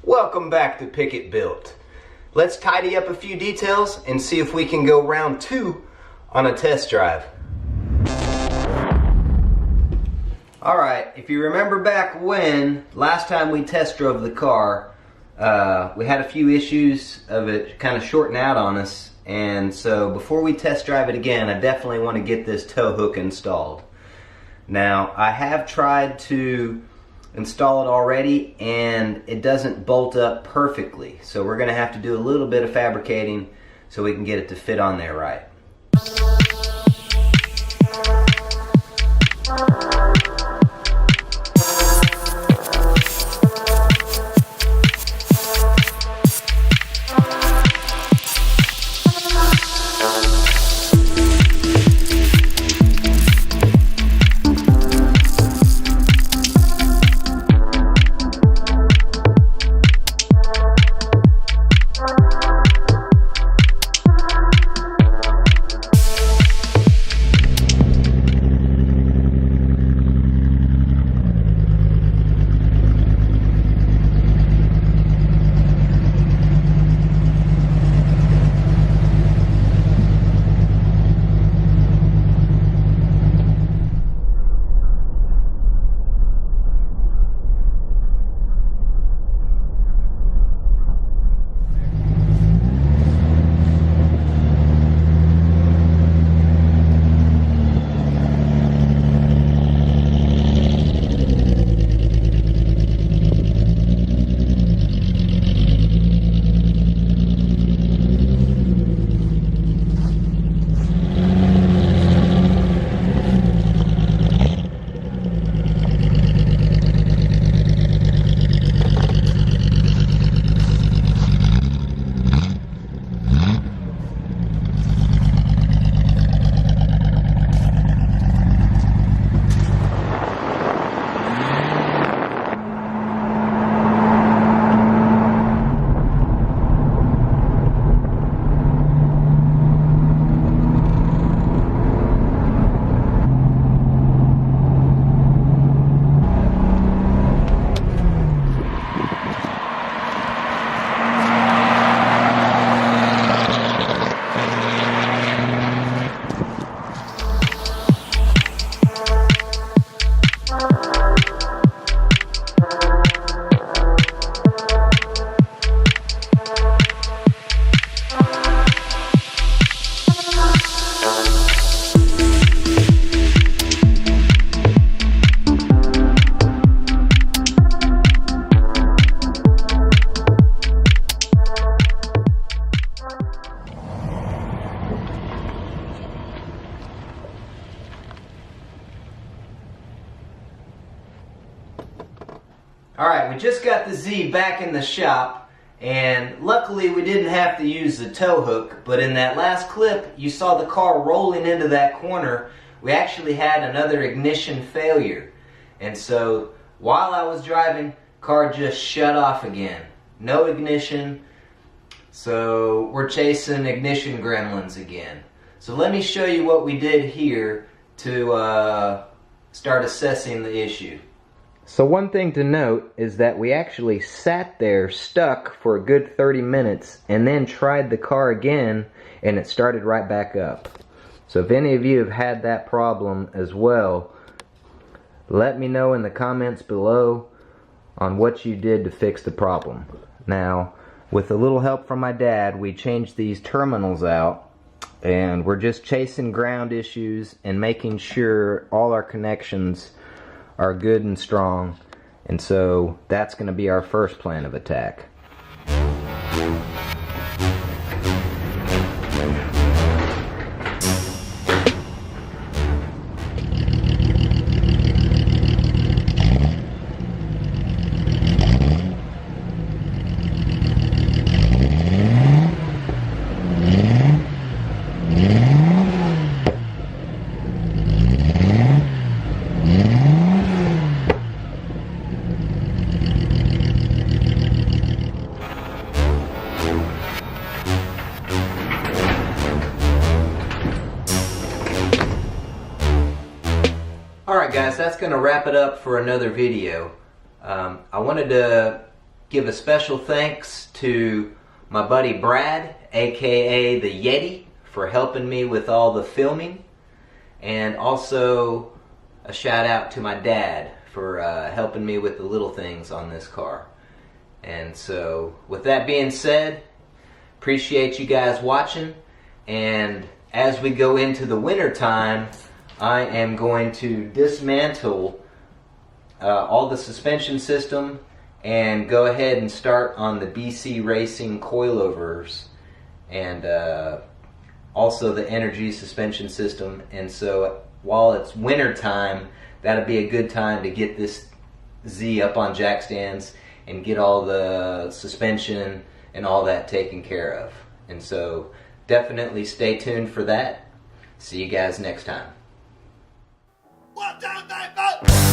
Welcome back to Pickettbuilt. Let's tidy up a few details and see if we can go round 2 on a test drive. Alright, if you remember back when, last time we test drove the car, we had a few issues of it kind of shorting out on us, and so before we test drive it again, I definitely want to get this tow hook installed. Now, I have tried to install it already and it doesn't bolt up perfectly, so we're going to have to do a little bit of fabricating so we can get it to fit on there right. Alright, we just got the Z back in the shop, and luckily we didn't have to use the tow hook, but in that last clip you saw the car rolling into that corner. We actually had another ignition failure, and so while I was driving, car just shut off again. No ignition, so we're chasing ignition gremlins again. So let me show you what we did here to start assessing the issue. So one thing to note is that we actually sat there stuck for a good 30 minutes and then tried the car again and it started right back up. So if any of you have had that problem as well, let me know in the comments below on what you did to fix the problem. Now, with a little help from my dad, we changed these terminals out and we're just chasing ground issues and making sure all our connections are good and strong, and so that's going to be our first plan of attack. Alright guys, that's going to wrap it up for another video. I wanted to give a special thanks to my buddy Brad, A.K.A. the Yeti, for helping me with all the filming. And also a shout out to my dad for helping me with the little things on this car. And so with that being said, appreciate you guys watching. And as we go into the winter time, I am going to dismantle all the suspension system and go ahead and start on the BC Racing coilovers and also the Energy suspension system. And so while it's winter time, that'll be a good time to get this Z up on jack stands and get all the suspension and all that taken care of. And so definitely stay tuned for that. See you guys next time. 1, 2, 3, 4.